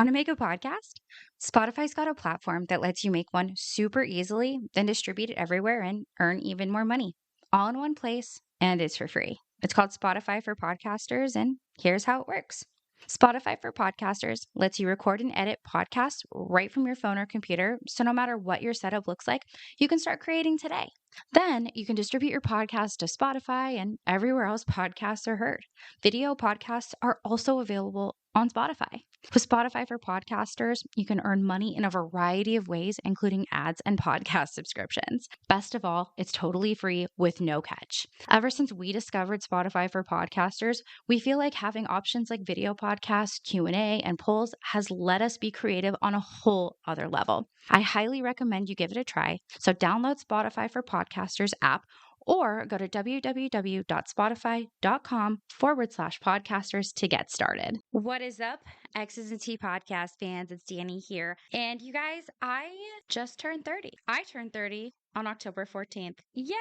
Want to make a podcast? Spotify's got a platform that lets you make one super easily, then distribute it everywhere and earn even more money. All in one place, and it's for free. It's called Spotify for Podcasters, and here's how it works. Spotify for Podcasters lets you record and edit podcasts right from your phone or computer, so no matter what your setup looks like, you can start creating today. Then you can distribute your podcast to Spotify and everywhere else podcasts are heard. Video podcasts are also available on Spotify. With Spotify for Podcasters, you can earn money in a variety of ways, including ads and podcast subscriptions. Best of all, it's totally free with no catch. Ever since we discovered Spotify for Podcasters, we feel like having options like video podcasts, Q&A, and polls has let us be creative on a whole other level. I highly recommend you give it a try. So download Spotify for Podcasters app or go to www.spotify.com/podcasters to get started. What is up, X's and T podcast fans? It's Danny here. And you guys, I just turned 30. I turned 30 on October 14th. Yay!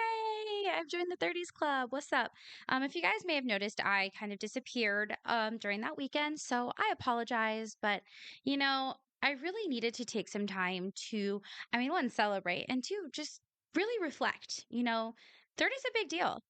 I've joined the 30s club. What's up? If you guys may have noticed, I kind of disappeared during that weekend, so I apologize, but I really needed to take some time to, one, celebrate, and two, just really reflect. 30 is a big deal.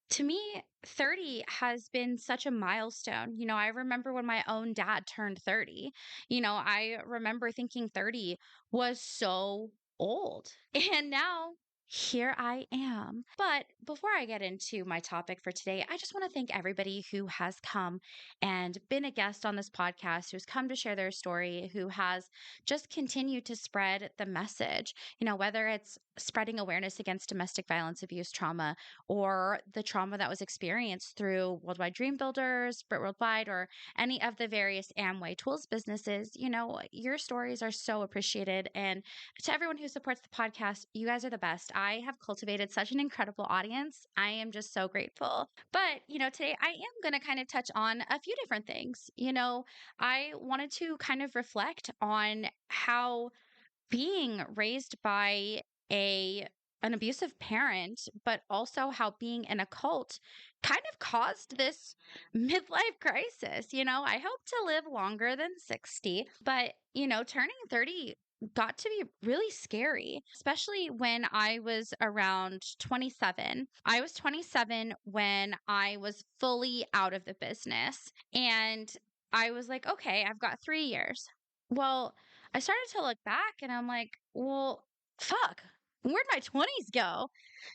To me, 30 has been such a milestone. I remember when my own dad turned 30. I remember thinking 30 was so old. And now here I am. But before I get into my topic for today, I just want to thank everybody who has come and been a guest on this podcast, who's come to share their story, who has just continued to spread the message, whether it's spreading awareness against domestic violence, abuse, trauma, or the trauma that was experienced through Worldwide Dream Builders, Brit Worldwide, or any of the various Amway tools businesses. Your stories are so appreciated. And to everyone who supports the podcast, you guys are the best. I have cultivated such an incredible audience. I am just so grateful. But, today I am going to kind of touch on a few different things. I wanted to kind of reflect on how being raised by an abusive parent, but also how being in a cult kind of caused this midlife crisis. I hope to live longer than 60, but turning 30 got to be really scary, especially when I was around 27. I was 27 when I was fully out of the business, and I was like, okay, I've got 3 years. Well, I started to look back and I'm like, well, fuck, where'd my 20s go?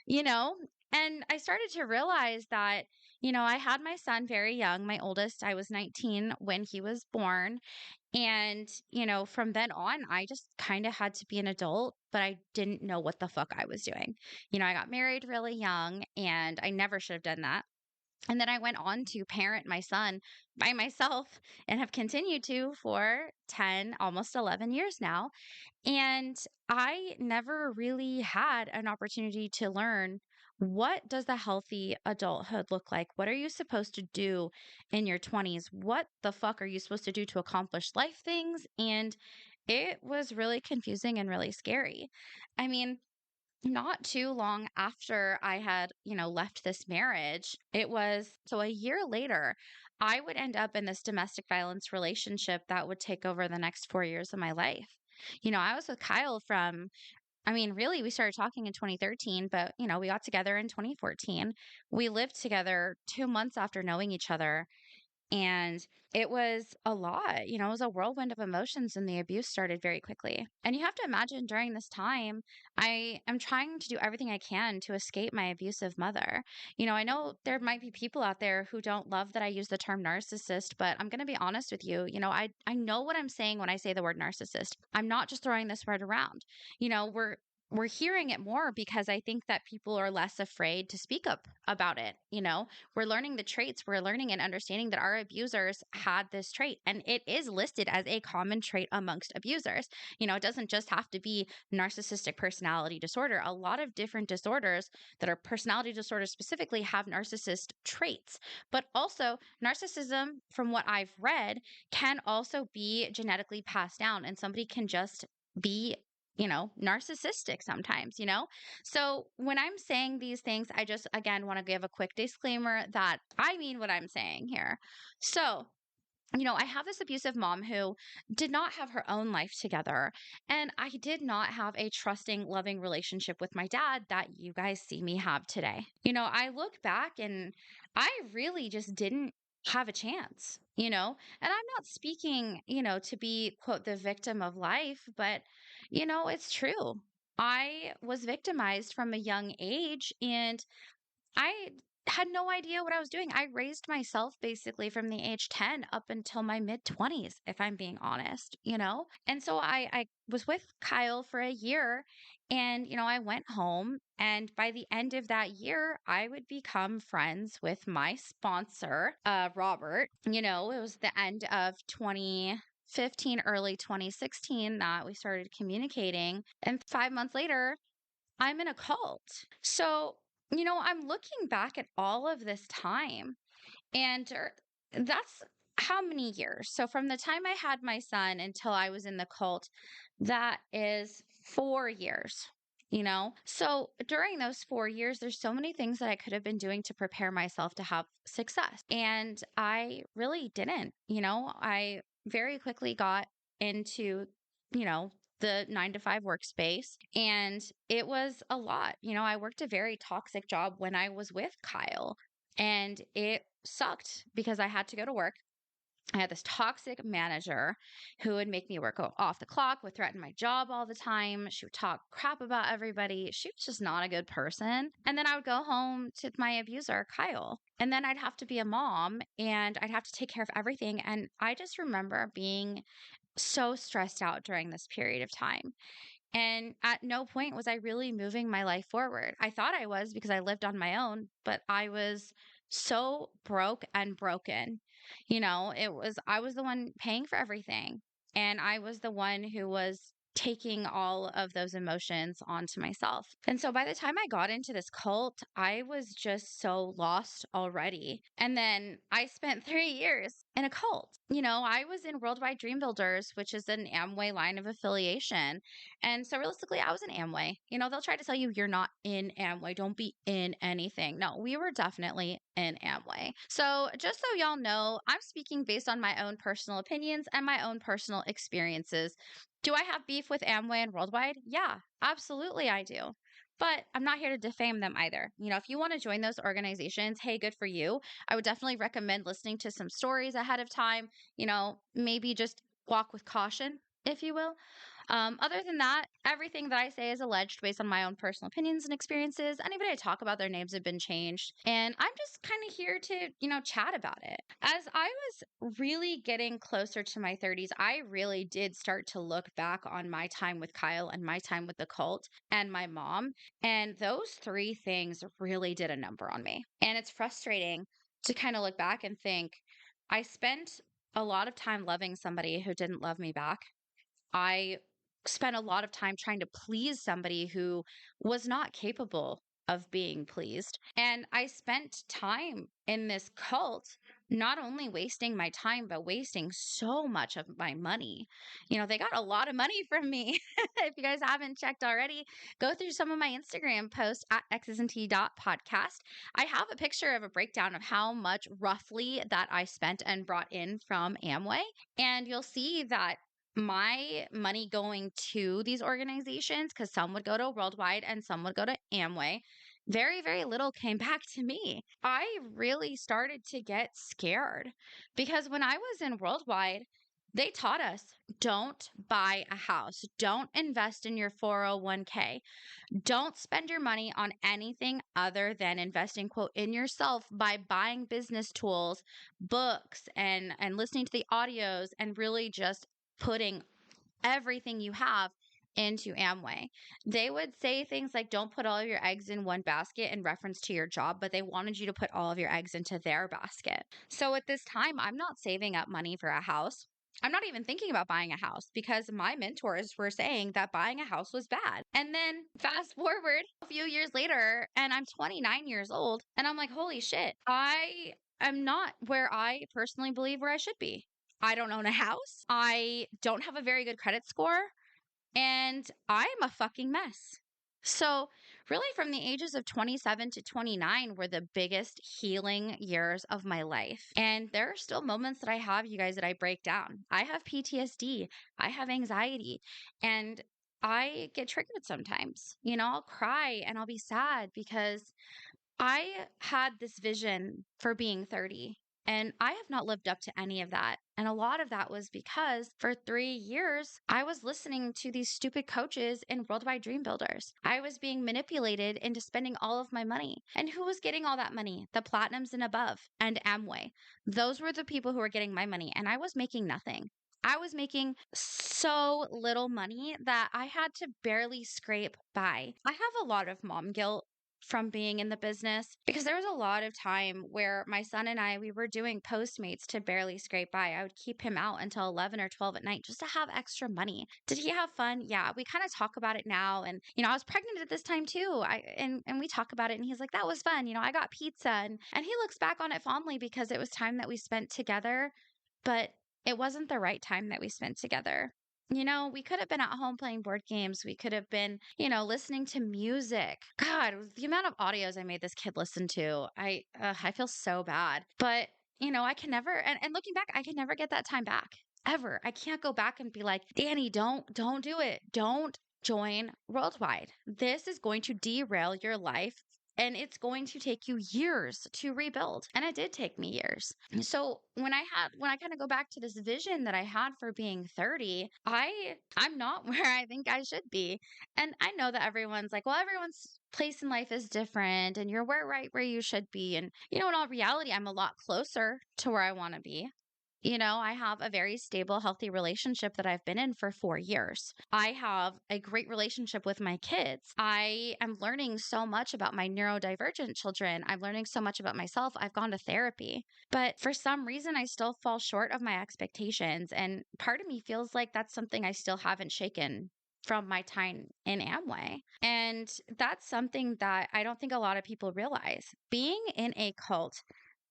You know? And I started to realize that, I had my son very young. My oldest, I was 19 when he was born. And, from then on, I just kind of had to be an adult, but I didn't know what the fuck I was doing. I got married really young and I never should have done that. And then I went on to parent my son by myself and have continued to for 10, almost 11 years now. And I never really had an opportunity to learn, what does the healthy adulthood look like? What are you supposed to do in your 20s? What the fuck are you supposed to do to accomplish life things? And it was really confusing and really scary. I mean, not too long after I had, left this marriage, it was so a year later, I would end up in this domestic violence relationship that would take over the next 4 years of my life. I was with Kyle really, we started talking in 2013, but, we got together in 2014. We lived together 2 months after knowing each other. And it was a lot, it was a whirlwind of emotions, and the abuse started very quickly. And you have to imagine during this time, I am trying to do everything I can to escape my abusive mother. I know there might be people out there who don't love that I use the term narcissist, but I'm going to be honest with you. I know what I'm saying when I say the word narcissist. I'm not just throwing this word around. We're hearing it more because I think that people are less afraid to speak up about it. We're learning the traits, we're learning and understanding that our abusers had this trait, and it is listed as a common trait amongst abusers. It doesn't just have to be narcissistic personality disorder. A lot of different disorders that are personality disorders specifically have narcissist traits, but also narcissism, from what I've read, can also be genetically passed down, and somebody can just be narcissistic sometimes. So when I'm saying these things, I just, again, want to give a quick disclaimer that I mean what I'm saying here. So I have this abusive mom who did not have her own life together. And I did not have a trusting, loving relationship with my dad that you guys see me have today. I look back and I really just didn't have a chance. And I'm not speaking, to be, quote, the victim of life, but, it's true. I was victimized from a young age and I had no idea what I was doing. I raised myself basically from the age 10 up until my mid 20s, if I'm being honest. And so I was with Kyle for a year and, I went home. And by the end of that year, I would become friends with my sponsor, Robert. It was the end of 2015, early 2016 that we started communicating. And 5 months later, I'm in a cult. So, I'm looking back at all of this time, and that's how many years? So, from the time I had my son until I was in the cult, that is 4 years. So during those 4 years, there's so many things that I could have been doing to prepare myself to have success. And I really didn't. I very quickly got into, you know, the 9 to 5 workspace. And it was a lot. I worked a very toxic job when I was with Kyle. And it sucked because I had to go to work. I had this toxic manager who would make me work off the clock, would threaten my job all the time. She would talk crap about everybody. She was just not a good person. And then I would go home to my abuser, Kyle. And then I'd have to be a mom and I'd have to take care of everything. And I just remember being so stressed out during this period of time. And at no point was I really moving my life forward. I thought I was because I lived on my own, but I was so broke and broken. I was the one paying for everything. And I was the one who was taking all of those emotions onto myself. And so by the time I got into this cult, I was just so lost already. And then I spent 3 years in a cult. I was in Worldwide Dream Builders, which is an Amway line of affiliation. And so realistically, I was in Amway. They'll try to tell you you're not in Amway. Don't be in anything. No, we were definitely in Amway. So just so y'all know, I'm speaking based on my own personal opinions and my own personal experiences. Do I have beef with Amway and Worldwide? Yeah, absolutely I do. But I'm not here to defame them either. If you want to join those organizations, hey, good for you. I would definitely recommend listening to some stories ahead of time. Maybe just walk with caution, if you will. Other than that, everything that I say is alleged based on my own personal opinions and experiences. Anybody I talk about, their names have been changed. And I'm just kind of here to, chat about it. As I was really getting closer to my 30s, I really did start to look back on my time with Kyle and my time with the cult and my mom. And those three things really did a number on me. And it's frustrating to kind of look back and think, I spent a lot of time loving somebody who didn't love me back. I spent a lot of time trying to please somebody who was not capable of being pleased. And I spent time in this cult, not only wasting my time, but wasting so much of my money. They got a lot of money from me. If you guys haven't checked already, go through some of my Instagram posts at xsnt.podcast. I have a picture of a breakdown of how much roughly that I spent and brought in from Amway. And you'll see that my money going to these organizations, because some would go to Worldwide and some would go to Amway, very, very little came back to me. I really started to get scared because when I was in Worldwide, they taught us don't buy a house, don't invest in your 401k, don't spend your money on anything other than investing, quote, in yourself by buying business tools, books, and listening to the audios and really just putting everything you have into Amway. They would say things like, don't put all of your eggs in one basket in reference to your job, but they wanted you to put all of your eggs into their basket. So at this time, I'm not saving up money for a house. I'm not even thinking about buying a house because my mentors were saying that buying a house was bad. And then fast forward a few years later, and I'm 29 years old, and I'm like, holy shit, I am not where I personally believe where I should be. I don't own a house. I don't have a very good credit score. And I'm a fucking mess. So, really from the ages of 27 to 29 were the biggest healing years of my life. And there are still moments that I have, you guys, that I break down. I have PTSD, I have anxiety, and I get triggered sometimes. I'll cry and I'll be sad because I had this vision for being 30, and I have not lived up to any of that. And a lot of that was because for 3 years, I was listening to these stupid coaches and worldwide dream builders. I was being manipulated into spending all of my money. And who was getting all that money? The platinums and above and Amway. Those were the people who were getting my money, and I was making nothing. I was making so little money that I had to barely scrape by. I have a lot of mom guilt from being in the business because there was a lot of time where my son and we were doing Postmates to barely scrape by. I would keep him out until 11 or 12 at night just to have extra money. Did he have fun? Yeah, we kind of talk about it now. And, I was pregnant at this time too. And we talk about it, and he's like, that was fun. I got pizza, and he looks back on it fondly because it was time that we spent together, but it wasn't the right time that we spent together. We could have been at home playing board games. We could have been, listening to music. God, the amount of audios I made this kid listen to, I feel so bad. But, I can never, and looking back, I can never get that time back. Ever. I can't go back and be like, Danny, don't do it. Don't join Worldwide. This is going to derail your life. And it's going to take you years to rebuild. And it did take me years. So when I kind of go back to this vision that I had for being 30, I'm not where I think I should be. And I know that everyone's like, well, everyone's place in life is different and you're right where you should be. And in all reality, I'm a lot closer to where I want to be. I have a very stable, healthy relationship that I've been in for 4 years. I have a great relationship with my kids. I am learning so much about my neurodivergent children. I'm learning so much about myself. I've gone to therapy. But for some reason, I still fall short of my expectations. And part of me feels like that's something I still haven't shaken from my time in Amway. And that's something that I don't think a lot of people realize. Being in a cult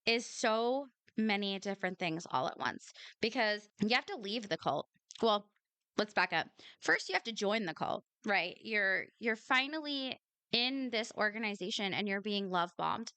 is so many different things all at once because you have to leave the cult. Well, let's back up. First, you have to join the cult, right? You're finally in this organization and you're being love bombed.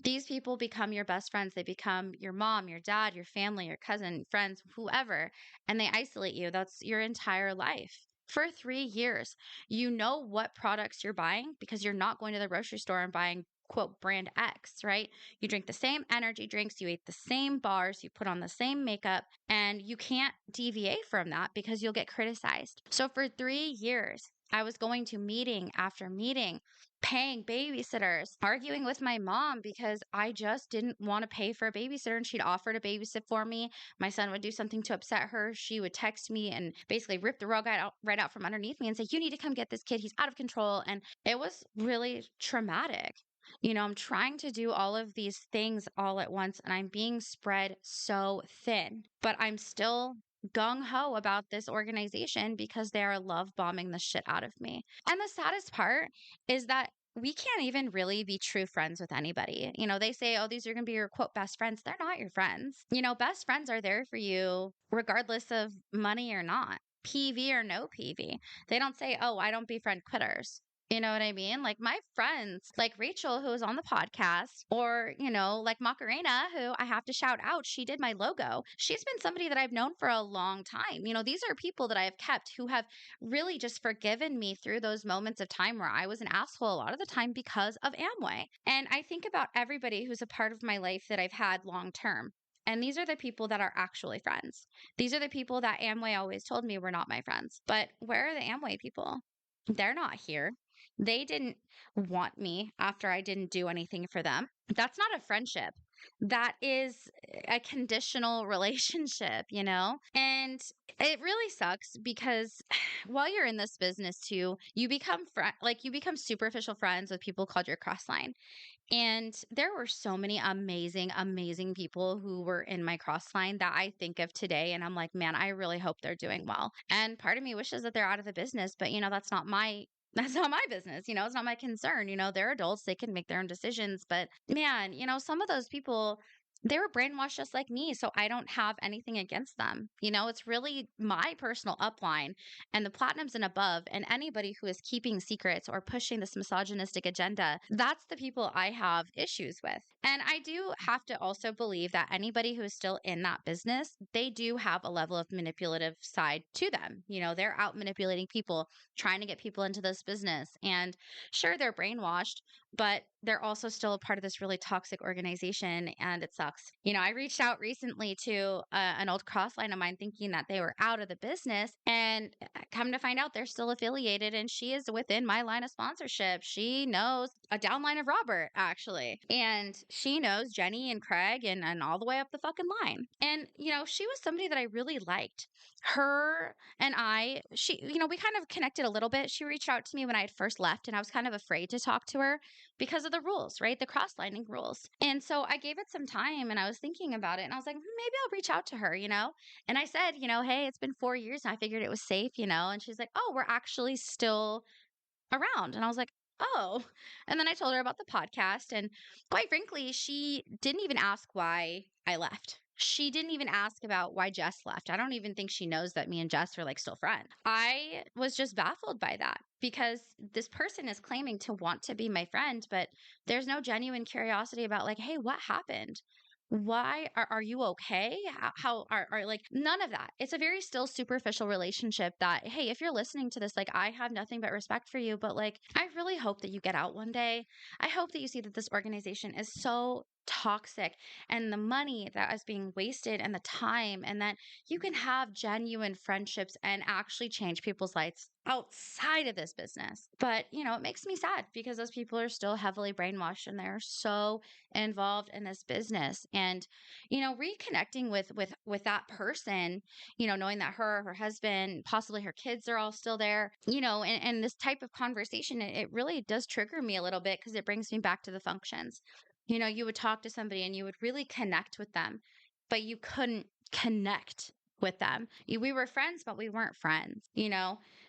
These people become your best friends. They become your mom, your dad, your family, your cousin, friends, whoever, and they isolate you. That's your entire life. For 3 years, you know what products you're buying because you're not going to the grocery store and buying quote brand X, right? You drink the same energy drinks, you eat the same bars, you put on the same makeup, and you can't deviate from that because you'll get criticized. So for 3 years, I was going to meeting after meeting, paying babysitters, arguing with my mom because I just didn't want to pay for a babysitter and she'd offer to babysit for me. My son would do something to upset her. She would text me and basically rip the rug right out from underneath me and say, you need to come get this kid. He's out of control. And it was really traumatic. I'm trying to do all of these things all at once and I'm being spread so thin, but I'm still gung ho about this organization because they are love bombing the shit out of me. And the saddest part is that we can't even really be true friends with anybody. They say, oh, these are going to be your quote best friends. They're not your friends. Best friends are there for you regardless of money or not, PV or no PV. They don't say, oh, I don't befriend quitters. You know what I mean? Like my friends, like Rachel, who was on the podcast, or, like Macarena, who I have to shout out, she did my logo. She's been somebody that I've known for a long time. These are people that I have kept who have really just forgiven me through those moments of time where I was an asshole a lot of the time because of Amway. And I think about everybody who's a part of my life that I've had long term. And these are the people that are actually friends. These are the people that Amway always told me were not my friends. But where are the Amway people? They're not here. They didn't want me after I didn't do anything for them. That's not a friendship. That is a conditional relationship, And it really sucks because while you're in this business too, you become you become superficial friends with people called your cross line. And there were so many amazing, amazing people who were in my cross line that I think of today. And I'm like, man, I really hope they're doing well. And part of me wishes that they're out of the business, but that's not my business. It's not my concern. They're adults. They can make their own decisions. But man, some of those people, they were brainwashed just like me. So I don't have anything against them. It's really my personal upline and the platinums and above, and anybody who is keeping secrets or pushing this misogynistic agenda. That's the people I have issues with. And I do have to also believe that anybody who is still in that business, they do have a level of manipulative side to them. They're out manipulating people, trying to get people into this business. And sure, they're brainwashed, but they're also still a part of this really toxic organization, and it sucks. I reached out recently to an old cross line of mine thinking that they were out of the business, and come to find out they're still affiliated, and she is within my line of sponsorship. She knows a downline of Robert, actually, and she knows Jenny and Craig and all the way up the fucking line. And, she was somebody that I really liked. Her and we kind of connected a little bit. She reached out to me when I had first left, and I was kind of afraid to talk to her because of the rules, right? The cross-lining rules. And so I gave it some time, and I was thinking about it, and I was like, maybe I'll reach out to her, And I said, hey, it's been 4 years and I figured it was safe, And she's like, oh, we're actually still around. And I was like, oh. And then I told her about the podcast. And quite frankly, she didn't even ask why I left. She didn't even ask about why Jess left. I don't even think she knows that me and Jess are like still friends. I was just baffled by that because this person is claiming to want to be my friend, but there's no genuine curiosity about like, hey, what happened? Why are you okay? How are like none of that. It's a very still superficial relationship that, hey, if you're listening to this, like I have nothing but respect for you, but like I really hope that you get out one day. I hope that you see that this organization is so toxic, and the money that is being wasted and the time, and that you can have genuine friendships and actually change people's lives outside of this business. But, it makes me sad because those people are still heavily brainwashed and they're so involved in this business. And, reconnecting with that person, knowing that her husband, possibly her kids are all still there, and this type of conversation, it really does trigger me a little bit because it brings me back to the functions. You would talk to somebody and you would really connect with them, but you couldn't connect with them. We were friends, but we weren't friends.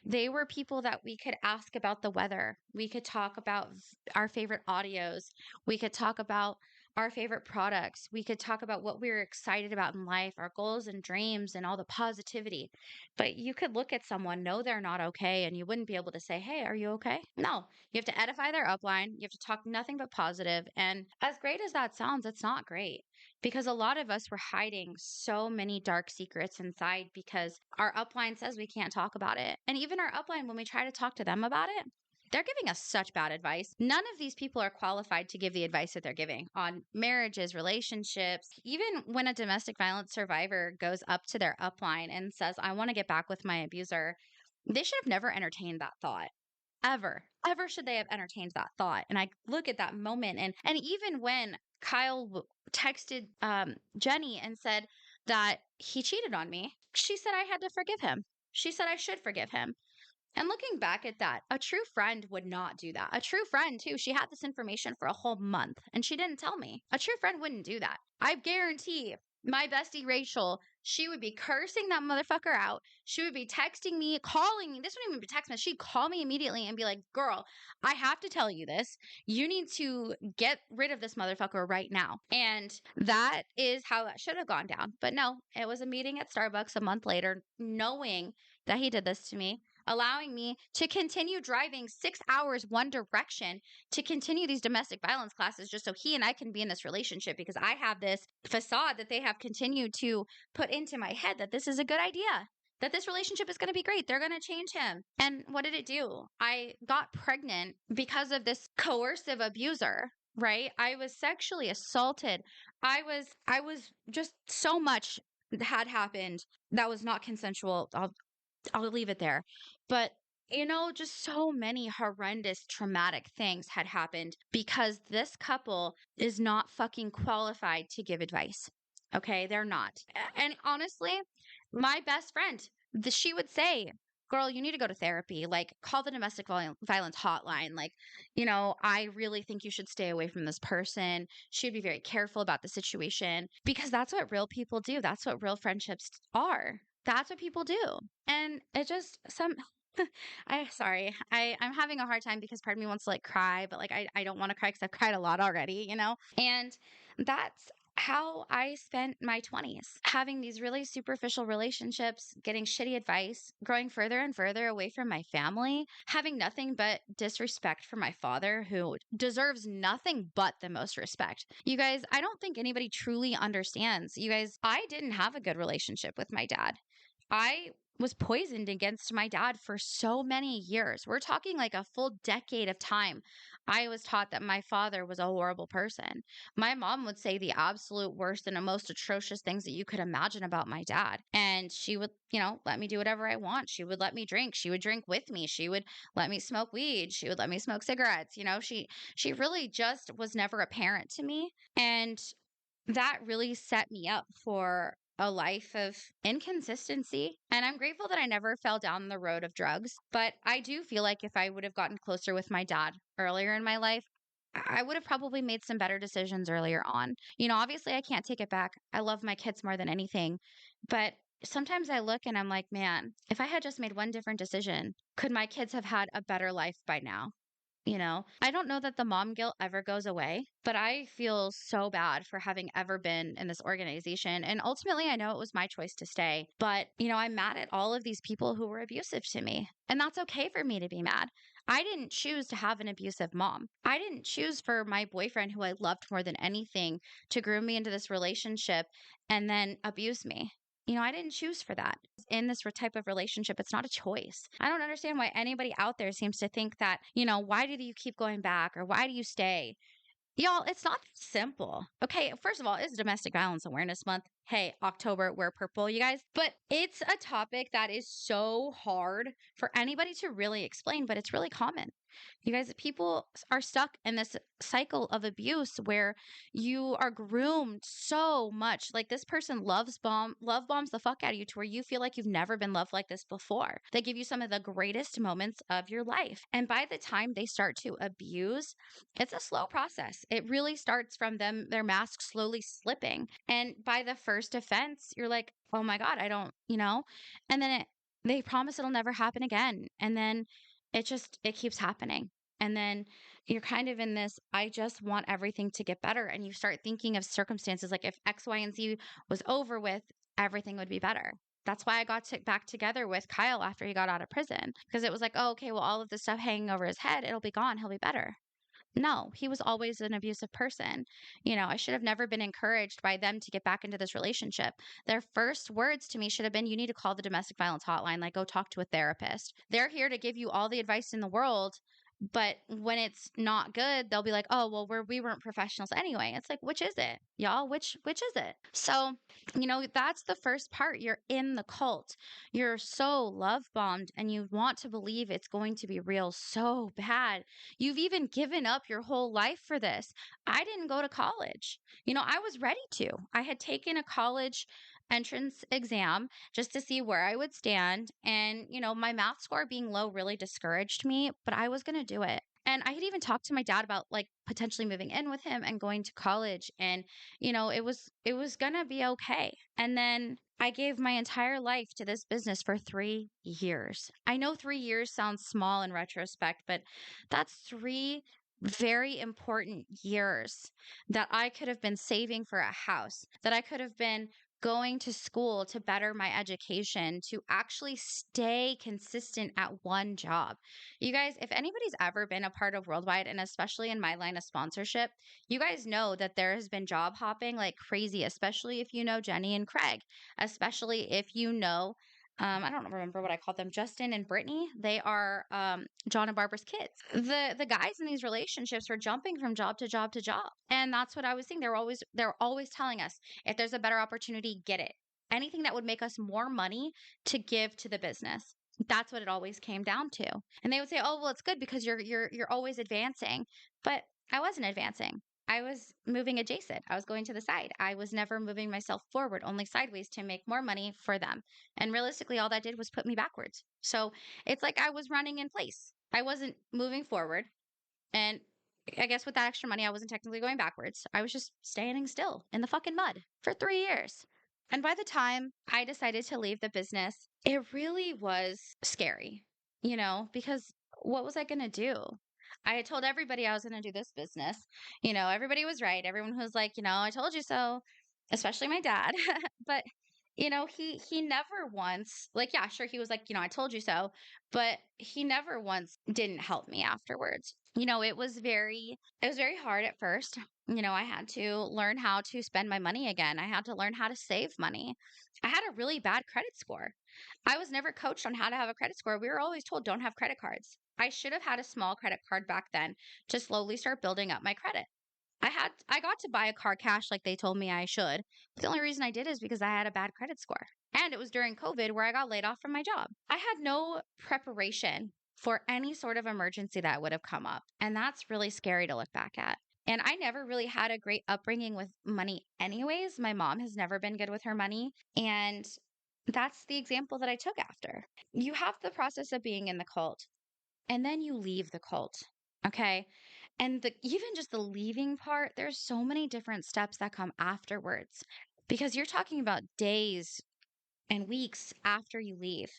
They were people that we could ask about the weather. We could talk about our favorite audios. We could talk about our favorite products. We could talk about what we were excited about in life, our goals and dreams, and all the positivity. But you could look at someone, know they're not okay, and you wouldn't be able to say, hey, are you okay? No, you have to edify their upline. You have to talk nothing but positive. And as great as that sounds, it's not great because a lot of us were hiding so many dark secrets inside because our upline says we can't talk about it. And even our upline, when we try to talk to them about it, they're giving us such bad advice. None of these people are qualified to give the advice that they're giving on marriages, relationships. Even when a domestic violence survivor goes up to their upline and says, I want to get back with my abuser, they should have never entertained that thought. Ever should they have entertained that thought. And I look at that moment, and even when Kyle texted Jenny and said that he cheated on me, she said I had to forgive him. She said I should forgive him. And looking back at that, a true friend would not do that. A true friend, too, she had this information for a whole month and she didn't tell me. A true friend wouldn't do that. I guarantee my bestie Rachel, she would be cursing that motherfucker out. She would be texting me, calling me. This wouldn't even be text message. She'd call me immediately and be like, girl, I have to tell you this. You need to get rid of this motherfucker right now. And that is how that should have gone down. But no, it was a meeting at Starbucks a month later, knowing that he did this to me, allowing me to continue driving 6 hours one direction to continue these domestic violence classes just so he and I can be in this relationship because I have this facade that they have continued to put into my head that this is a good idea, that this relationship is going to be great. They're going to change him. And what did it do? I got pregnant because of this coercive abuser. Right? I was sexually assaulted. I was just so much had happened that was not consensual. I'll leave it there. But, just so many horrendous traumatic things had happened because this couple is not fucking qualified to give advice. Okay? They're not. And honestly, my best friend, she would say, girl, you need to go to therapy. Like, call the domestic violence hotline. Like, I really think you should stay away from this person. She'd be very careful about the situation because that's what real people do. That's what real friendships are. That's what people do. And it just I'm having a hard time because part of me wants to like cry, but like I don't want to cry because I've cried a lot already, And that's how I spent my 20s, having these really superficial relationships, getting shitty advice, growing further and further away from my family, having nothing but disrespect for my father, who deserves nothing but the most respect. You guys, I don't think anybody truly understands. You guys, I didn't have a good relationship with my dad. I was poisoned against my dad for so many years. We're talking like a full decade of time. I was taught that my father was a horrible person. My mom would say the absolute worst and the most atrocious things that you could imagine about my dad. And she would, let me do whatever I want. She would let me drink. She would drink with me. She would let me smoke weed. She would let me smoke cigarettes. She really just was never a parent to me. And that really set me up for a life of inconsistency. And I'm grateful that I never fell down the road of drugs. But I do feel like if I would have gotten closer with my dad earlier in my life, I would have probably made some better decisions earlier on. Obviously, I can't take it back. I love my kids more than anything. But sometimes I look and I'm like, man, if I had just made one different decision, could my kids have had a better life by now? I don't know that the mom guilt ever goes away, but I feel so bad for having ever been in this organization. And ultimately, I know it was my choice to stay. But, I'm mad at all of these people who were abusive to me. And that's okay for me to be mad. I didn't choose to have an abusive mom. I didn't choose for my boyfriend, who I loved more than anything, to groom me into this relationship and then abuse me. I didn't choose for that. In this type of relationship, it's not a choice. I don't understand why anybody out there seems to think that, why do you keep going back or why do you stay? Y'all, it's not that simple. Okay, first of all, it's Domestic Violence Awareness Month. Hey, October, wear purple, you guys. But it's a topic that is so hard for anybody to really explain, but it's really common. You guys, people are stuck in this cycle of abuse where you are groomed so much. Like, this person love bombs the fuck out of you to where you feel like you've never been loved like this before. They give you some of the greatest moments of your life. And by the time they start to abuse, it's a slow process. It really starts from their mask slowly slipping. And by the first offense, you're like, oh my God, I don't, and then they promise it'll never happen again. And then it keeps happening. And then you're kind of in this, I just want everything to get better. And you start thinking of circumstances like if X, Y, and Z was over with, everything would be better. That's why I got back together with Kyle after he got out of prison, because it was like, oh, okay, well, all of this stuff hanging over his head, it'll be gone. He'll be better. No, he was always an abusive person. I should have never been encouraged by them to get back into this relationship. Their first words to me should have been, you need to call the domestic violence hotline, like go talk to a therapist. They're here to give you all the advice in the world. But when it's not good, they'll be like, oh, well, we weren't professionals anyway. It's like, which is it, y'all? Which is it? So, that's the first part. You're in the cult. You're so love bombed and you want to believe it's going to be real so bad. You've even given up your whole life for this. I didn't go to college. I was ready to. I had taken a college entrance exam just to see where I would stand. And, my math score being low really discouraged me, but I was going to do it. And I had even talked to my dad about like potentially moving in with him and going to college. And, it was going to be okay. And then I gave my entire life to this business for 3 years. I know 3 years sounds small in retrospect, but that's 3 very important years that I could have been saving for a house, that I could have been going to school to better my education, to actually stay consistent at one job. You guys, if anybody's ever been a part of Worldwide, and especially in my line of sponsorship, you guys know that there has been job hopping like crazy, especially if you know Jenny and Craig, especially if you know I don't remember what I called them, Justin and Brittany. They are John and Barbara's kids. The guys in these relationships were jumping from job to job to job. And that's what I was saying. They're always telling us, if there's a better opportunity, get it. Anything that would make us more money to give to the business. That's what it always came down to. And they would say, "Oh, well, it's good because you're always advancing." But I wasn't advancing. I was moving adjacent. I was going to the side. I was never moving myself forward, only sideways to make more money for them. And realistically, all that did was put me backwards. So it's like I was running in place. I wasn't moving forward. And I guess with that extra money, I wasn't technically going backwards. I was just standing still in the fucking mud for 3 years. And by the time I decided to leave the business, it really was scary, because what was I going to do? I had told everybody I was going to do this business. Everybody was right. Everyone was like, I told you so, especially my dad. But he never once, like, yeah, sure, he was like, I told you so, but he never once didn't help me afterwards. It was very hard at first. I had to learn how to spend my money again. I had to learn how to save money. I had a really bad credit score. I was never coached on how to have a credit score. We were always told don't have credit cards. I should have had a small credit card back then to slowly start building up my credit. I got to buy a car cash like they told me I should. But the only reason I did is because I had a bad credit score. And it was during COVID where I got laid off from my job. I had no preparation for any sort of emergency that would have come up. And that's really scary to look back at. And I never really had a great upbringing with money, anyways. My mom has never been good with her money. And that's the example that I took after. You have the process of being in the cult, and then you leave the cult. Okay. And even just the leaving part, there's so many different steps that come afterwards because you're talking about days and weeks after you leave.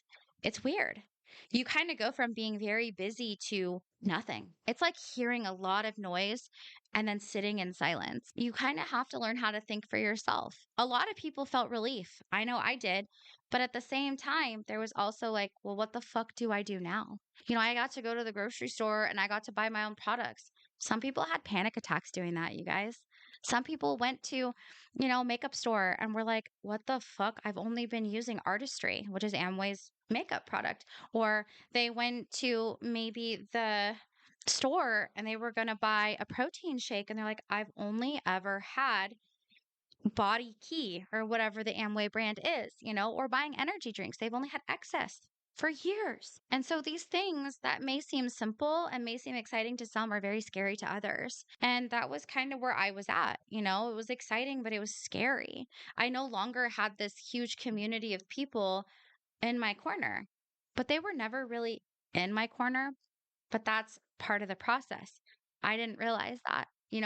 It's weird. You kind of go from being very busy to nothing. It's like hearing a lot of noise and then sitting in silence. You kind of have to learn how to think for yourself. A lot of people felt relief. I know I did. But at the same time, there was also like, well, what the fuck do I do now? I got to go to the grocery store and I got to buy my own products. Some people had panic attacks doing that, you guys. Some people went to makeup store and were like, what the fuck? I've only been using Artistry, which is Amway's makeup product. Or they went to maybe the store and they were going to buy a protein shake and they're like, I've only ever had Body Key or whatever the Amway brand is, or buying energy drinks. They've only had excess for years. And so these things that may seem simple and may seem exciting to some are very scary to others. And that was kind of where I was at. It was exciting, but it was scary. I no longer had this huge community of people in my corner, but they were never really in my corner. But that's part of the process. I didn't realize that.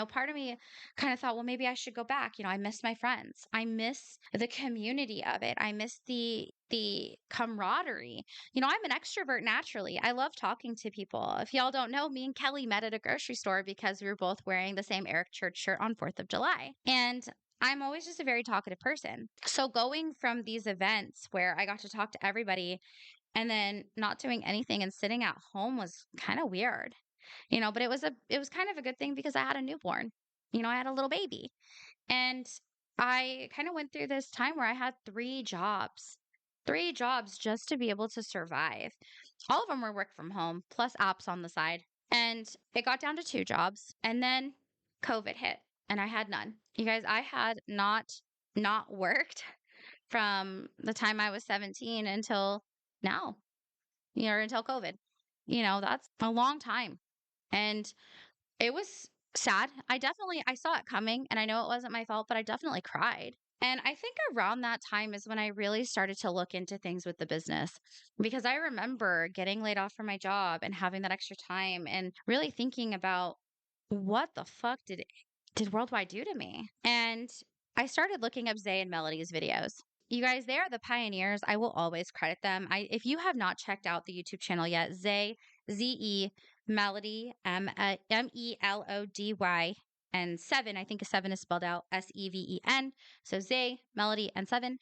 Part of me kind of thought, well, maybe I should go back. I miss my friends. I miss the community of it. I miss the camaraderie. I'm an extrovert naturally. I love talking to people. If y'all don't know, me and Kelly met at a grocery store because we were both wearing the same Eric Church shirt on 4th of July. And I'm always just a very talkative person. So going from these events where I got to talk to everybody and then not doing anything and sitting at home was kind of weird, but it was kind of a good thing because I had a newborn, I had a little baby, and I kind of went through this time where I had three jobs just to be able to survive. All of them were work from home plus apps on the side. And it got down to 2 jobs, and then COVID hit and I had none. You guys, I had not worked from the time I was 17 until now, or until COVID. That's a long time. And it was sad. I saw it coming and I know it wasn't my fault, but I definitely cried. And I think around that time is when I really started to look into things with the business because I remember getting laid off from my job and having that extra time and really thinking about what the fuck did Worldwide do to me? And I started looking up Zay and Melody's videos. You guys, they are the pioneers. I will always credit them. If you have not checked out the YouTube channel yet, Zay, Z-E, Melody, Melody, and Seven. I think a 7 is spelled out Seven. So Zay, Melody, and Seven.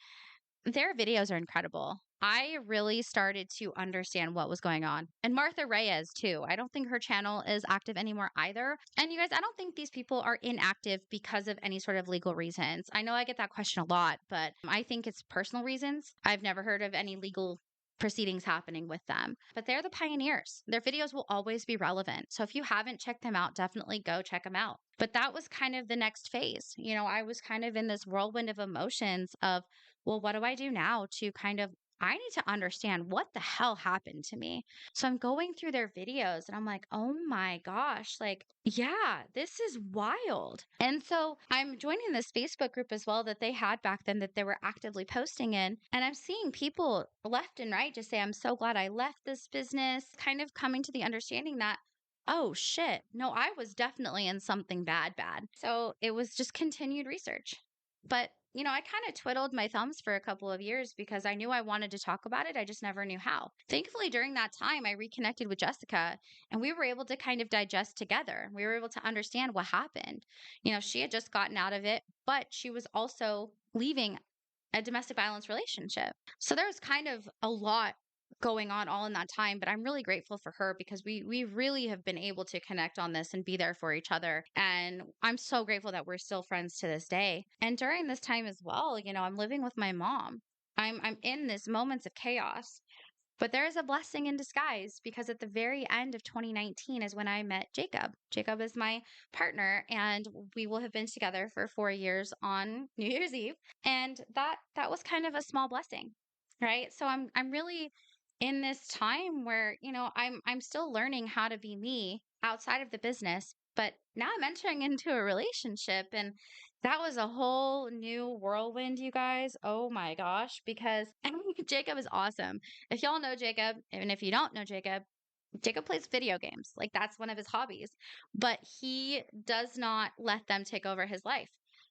Their videos are incredible. I really started to understand what was going on. And Martha Reyes, too. I don't think her channel is active anymore either. And you guys, I don't think these people are inactive because of any sort of legal reasons. I know I get that question a lot, but I think it's personal reasons. I've never heard of any legal proceedings happening with them, but they're the pioneers. Their videos will always be relevant. So if you haven't checked them out, definitely go check them out. But that was kind of the next phase. I was kind of in this whirlwind of emotions of, well, what do I do now to I need to understand what the hell happened to me. So I'm going through their videos and I'm like, oh my gosh, yeah, this is wild. And so I'm joining this Facebook group as well that they had back then that they were actively posting in. And I'm seeing people left and right just say, I'm so glad I left this business, kind of coming to the understanding that, oh shit, no, I was definitely in something bad. So it was just continued research. But I kind of twiddled my thumbs for a couple of years because I knew I wanted to talk about it. I just never knew how. Thankfully, during that time, I reconnected with Jessica and we were able to kind of digest together. We were able to understand what happened. She had just gotten out of it, but she was also leaving a domestic violence relationship. So there was kind of a lot going on all in that time, but I'm really grateful for her because we really have been able to connect on this and be there for each other. And I'm so grateful that we're still friends to this day. And during this time as well, I'm living with my mom. I'm in this moments of chaos. But there is a blessing in disguise because at the very end of 2019 is when I met Jacob. Jacob is my partner and we will have been together for 4 years on New Year's Eve. And that was kind of a small blessing, right? So I'm really in this time where, I'm still learning how to be me outside of the business, but now I'm entering into a relationship and that was a whole new whirlwind, you guys. Oh my gosh, because Jacob is awesome. If y'all know Jacob, and if you don't know Jacob, Jacob plays video games. Like that's one of his hobbies, but he does not let them take over his life.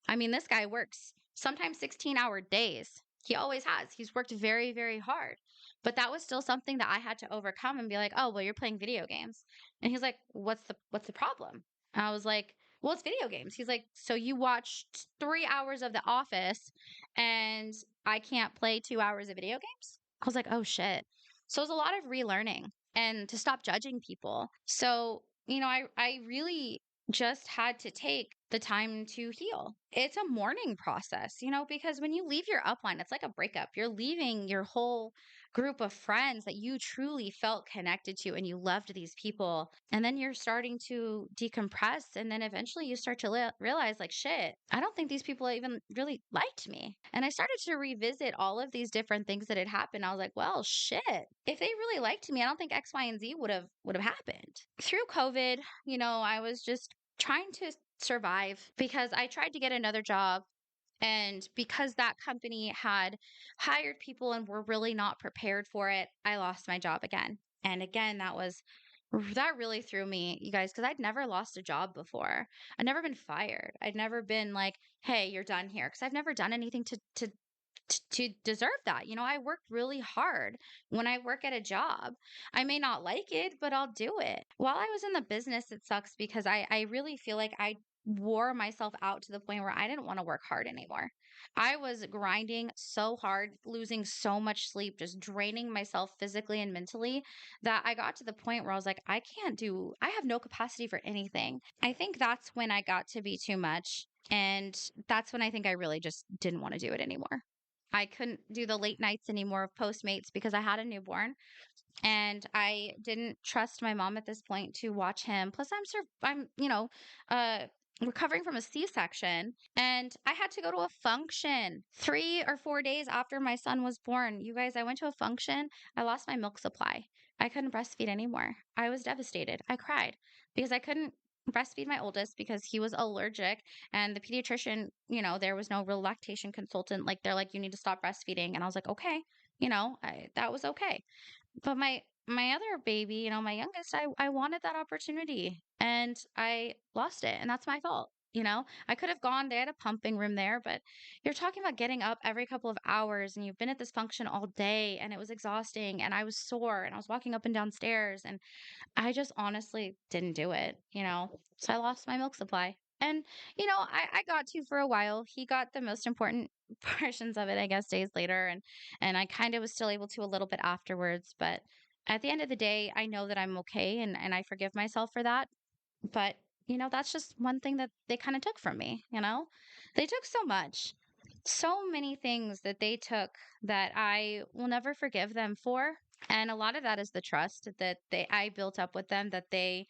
I mean, this guy works sometimes 16-hour days. He always has. He's worked very, very hard. But that was still something that I had to overcome and be like, "Oh, well, you're playing video games." And he's like, "What's the problem?" And I was like, "Well, it's video games." He's like, "So you watched 3 hours of The Office and I can't play 2 hours of video games?" I was like, "Oh shit." So it was a lot of relearning and to stop judging people. So, I really just had to take the time to heal. It's a mourning process, because when you leave your upline, it's like a breakup. You're leaving your whole group of friends that you truly felt connected to and you loved these people. And then you're starting to decompress. And then eventually you start to realize, like, shit, I don't think these people even really liked me. And I started to revisit all of these different things that had happened. I was like, well, shit, if they really liked me, I don't think X, Y, and Z would have happened. Through COVID, I was just trying to survive because I tried to get another job. And because that company had hired people and were really not prepared for it, I lost my job again. And again, that really threw me, you guys, because I'd never lost a job before. I'd never been fired. I'd never been like, hey, you're done here. Because I've never done anything to deserve that. I work really hard when I work at a job. I may not like it, but I'll do it. While I was in the business, it sucks because I really feel like I wore myself out to the point where I didn't want to work hard anymore. I was grinding so hard, losing so much sleep, just draining myself physically and mentally that I got to the point where I was like, I have no capacity for anything. I think that's when I got to be too much. And that's when I think I really just didn't want to do it anymore. I couldn't do the late nights anymore of Postmates because I had a newborn and I didn't trust my mom at this point to watch him. Plus, I'm uh, recovering from a C-section, and I had to go to a function 3 or 4 days after my son was born. You guys, I went to a function. I lost my milk supply. I couldn't breastfeed anymore. I was devastated. I cried because I couldn't breastfeed my oldest because he was allergic and the pediatrician, there was no real lactation consultant. Like they're like, you need to stop breastfeeding. And I was like, okay, that was okay. But my other baby, my youngest, I wanted that opportunity and I lost it. And that's my fault. I could have gone, they had a pumping room there, but you're talking about getting up every couple of hours and you've been at this function all day and it was exhausting and I was sore and I was walking up and down stairs and I just honestly didn't do it. So I lost my milk supply. And, I got to for a while. He got the most important portions of it, I guess, days later. And I kind of was still able to a little bit afterwards. But at the end of the day, I know that I'm okay and I forgive myself for that. But, that's just one thing that they kind of took from me. They took so much, so many things that they took that I will never forgive them for. And a lot of that is the trust that I built up with them that they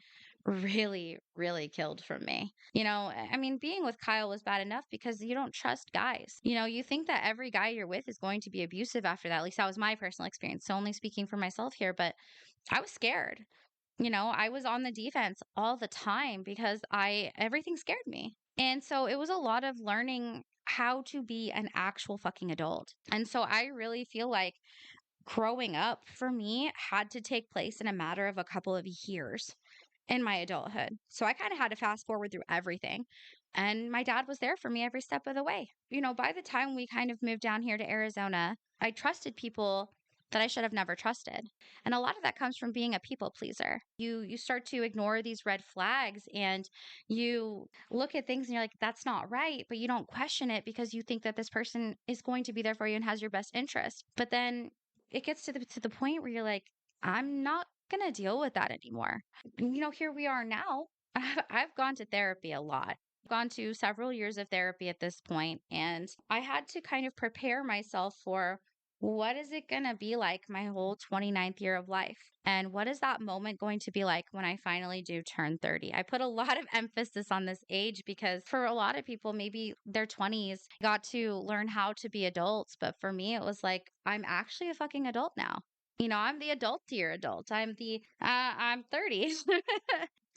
really, really killed from me. I mean, being with Kyle was bad enough because you don't trust guys. You think that every guy you're with is going to be abusive after that. At least that was my personal experience. So only speaking for myself here, but I was scared. I was on the defense all the time because everything scared me. And so it was a lot of learning how to be an actual fucking adult. And so I really feel like growing up for me had to take place in a matter of a couple of years in my adulthood. So I kind of had to fast forward through everything. And my dad was there for me every step of the way. By the time we kind of moved down here to Arizona, I trusted people that I should have never trusted. And a lot of that comes from being a people pleaser. You start to ignore these red flags and you look at things and you're like, that's not right, but you don't question it because you think that this person is going to be there for you and has your best interest. But then it gets to the point where you're like, I'm not gonna deal with that anymore. Here we are now. I've gone to therapy a lot. I've gone to several years of therapy at this point, and I had to kind of prepare myself for what is it going to be like my whole 29th year of life? And what is that moment going to be like when I finally do turn 30? I put a lot of emphasis on this age because for a lot of people, maybe their 20s got to learn how to be adults. But for me, it was like, I'm actually a fucking adult now. I'm the adultier adult. I'm 30.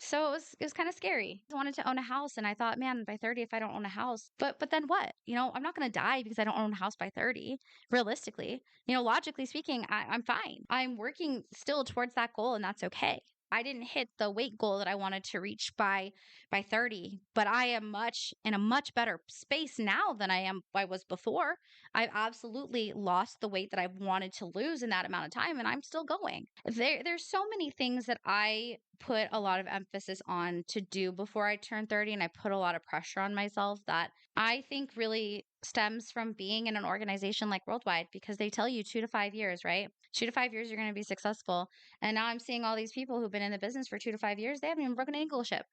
So it was kind of scary. I wanted to own a house and I thought, man, by 30 if I don't own a house. But then what? I'm not going to die because I don't own a house by 30. Realistically, logically speaking, I'm fine. I'm working still towards that goal and that's okay. I didn't hit the weight goal that I wanted to reach by 30, but I am in a much better space now than I was before. I've absolutely lost the weight that I've wanted to lose in that amount of time and I'm still going. There's so many things that I put a lot of emphasis on to do before I turn 30 and I put a lot of pressure on myself that I think really stems from being in an organization like Worldwide because they tell you 2 to 5 years, right? 2 to 5 years, you're going to be successful. And now I'm seeing all these people who've been in the business for 2 to 5 years. They haven't even broken an ankle ship.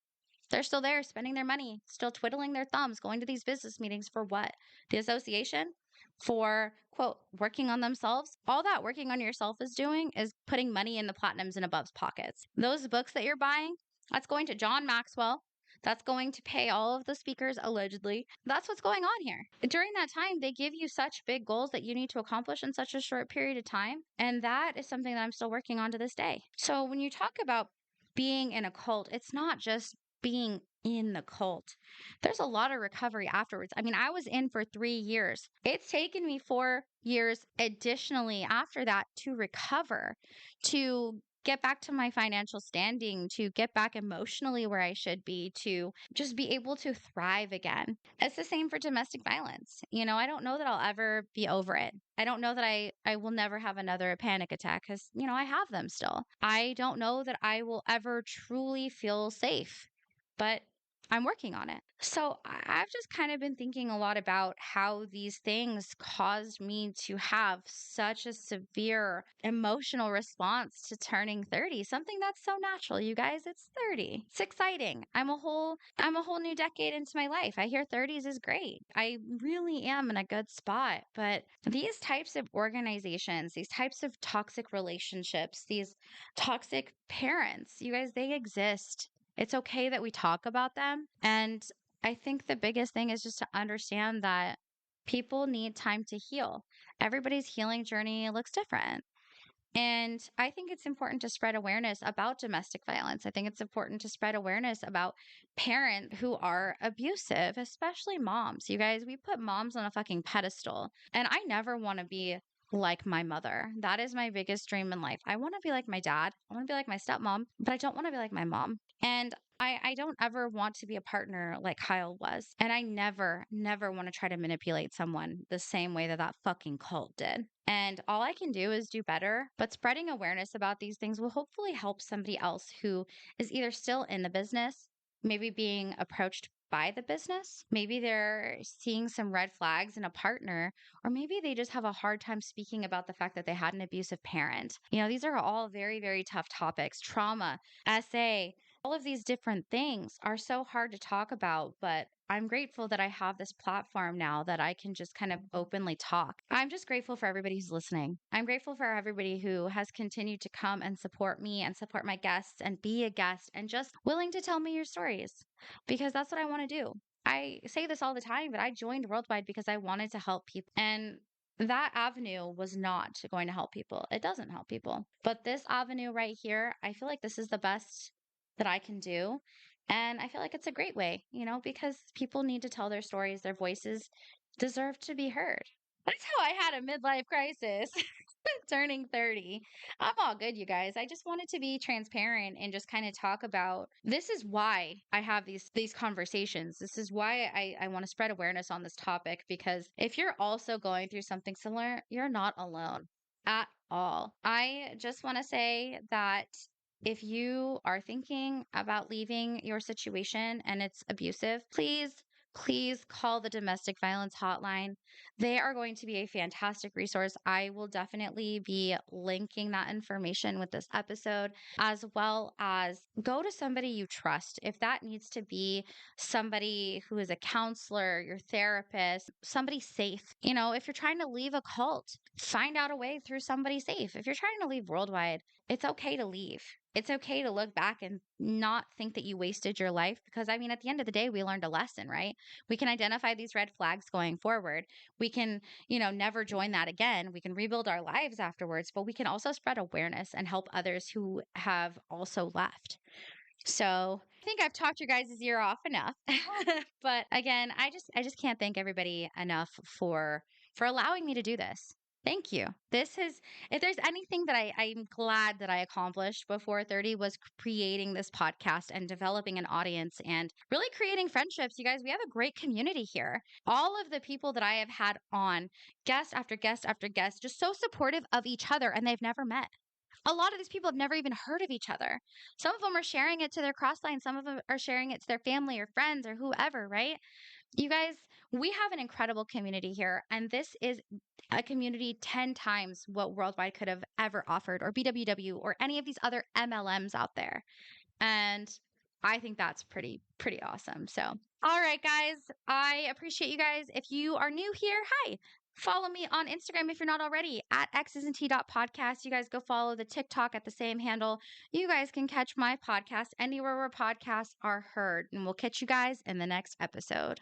They're still there spending their money, still twiddling their thumbs, going to these business meetings for what? The association? For, quote, working on themselves. All that working on yourself is doing is putting money in the platinums and above's pockets. Those books that you're buying, that's going to John Maxwell. That's going to pay all of the speakers allegedly. That's what's going on here. During that time, they give you such big goals that you need to accomplish in such a short period of time. And that is something that I'm still working on to this day. So when you talk about being in a cult, it's not just being in the cult. There's a lot of recovery afterwards. I mean, I was in for 3 years. It's taken me 4 years additionally after that to recover, to get back to my financial standing, to get back emotionally where I should be, to just be able to thrive again. It's the same for domestic violence. I don't know that I'll ever be over it. I don't know that I will never have another panic attack because, I have them still. I don't know that I will ever truly feel safe, but I'm working on it. So I've just kind of been thinking a lot about how these things caused me to have such a severe emotional response to turning 30. Something that's so natural, you guys. It's 30. It's exciting. I'm a whole new decade into my life. I hear 30s is great. I really am in a good spot. But these types of organizations, these types of toxic relationships, these toxic parents, you guys, they exist. It's okay that we talk about them. And I think the biggest thing is just to understand that people need time to heal. Everybody's healing journey looks different. And I think it's important to spread awareness about domestic violence. I think it's important to spread awareness about parents who are abusive, especially moms. You guys, we put moms on a fucking pedestal. And I never want to be like my mother. That is my biggest dream in life. I want to be like my dad. I want to be like my stepmom, but I don't want to be like my mom. And I don't ever want to be a partner like Kyle was. And I never, never want to try to manipulate someone the same way that that fucking cult did. And all I can do is do better. But spreading awareness about these things will hopefully help somebody else who is either still in the business, maybe being approached by the business. Maybe they're seeing some red flags in a partner, or maybe they just have a hard time speaking about the fact that they had an abusive parent. These are all very, very tough topics. Trauma, SA, all of these different things are so hard to talk about, but I'm grateful that I have this platform now that I can just kind of openly talk. I'm just grateful for everybody who's listening. I'm grateful for everybody who has continued to come and support me and support my guests and be a guest and just willing to tell me your stories because that's what I want to do. I say this all the time, but I joined Worldwide because I wanted to help people. And that avenue was not going to help people. It doesn't help people. But this avenue right here, I feel like this is the best that I can do. And I feel like it's a great way, because people need to tell their stories, their voices deserve to be heard. That's how I had a midlife crisis. Turning 30. I'm all good, you guys. I just wanted to be transparent and just kind of talk about this is why I have these conversations. This is why I want to spread awareness on this topic because if you're also going through something similar, you're not alone at all. I just want to say that if you are thinking about leaving your situation and it's abusive, please call the domestic violence hotline. They are going to be a fantastic resource. I will definitely be linking that information with this episode, as well as go to somebody you trust. If that needs to be somebody who is a counselor, your therapist, somebody safe. If you're trying to leave a cult, find out a way through somebody safe. If you're trying to leave worldwide, it's okay to leave. It's okay to look back and not think that you wasted your life because, I mean, at the end of the day, we learned a lesson, right? We can identify these red flags going forward. We can, never join that again. We can rebuild our lives afterwards, but we can also spread awareness and help others who have also left. So I think I've talked your guys' ear off enough. But again, I just can't thank everybody enough for allowing me to do this. Thank you. If there's anything that I'm glad that I accomplished before 30 was creating this podcast and developing an audience and really creating friendships. You guys, we have a great community here. All of the people that I have had on, guest after guest after guest, just so supportive of each other and they've never met. A lot of these people have never even heard of each other. Some of them are sharing it to their crossline. Some of them are sharing it to their family or friends or whoever, right? You guys, we have an incredible community here, and this is a community 10 times what Worldwide could have ever offered, or BWW, or any of these other MLMs out there. And I think that's pretty awesome. So, all right, guys, I appreciate you guys. If you are new here, hi. Follow me on Instagram if you're not already at xsnt.podcast. You guys go follow the TikTok at the same handle. You guys can catch my podcast anywhere where podcasts are heard. And we'll catch you guys in the next episode.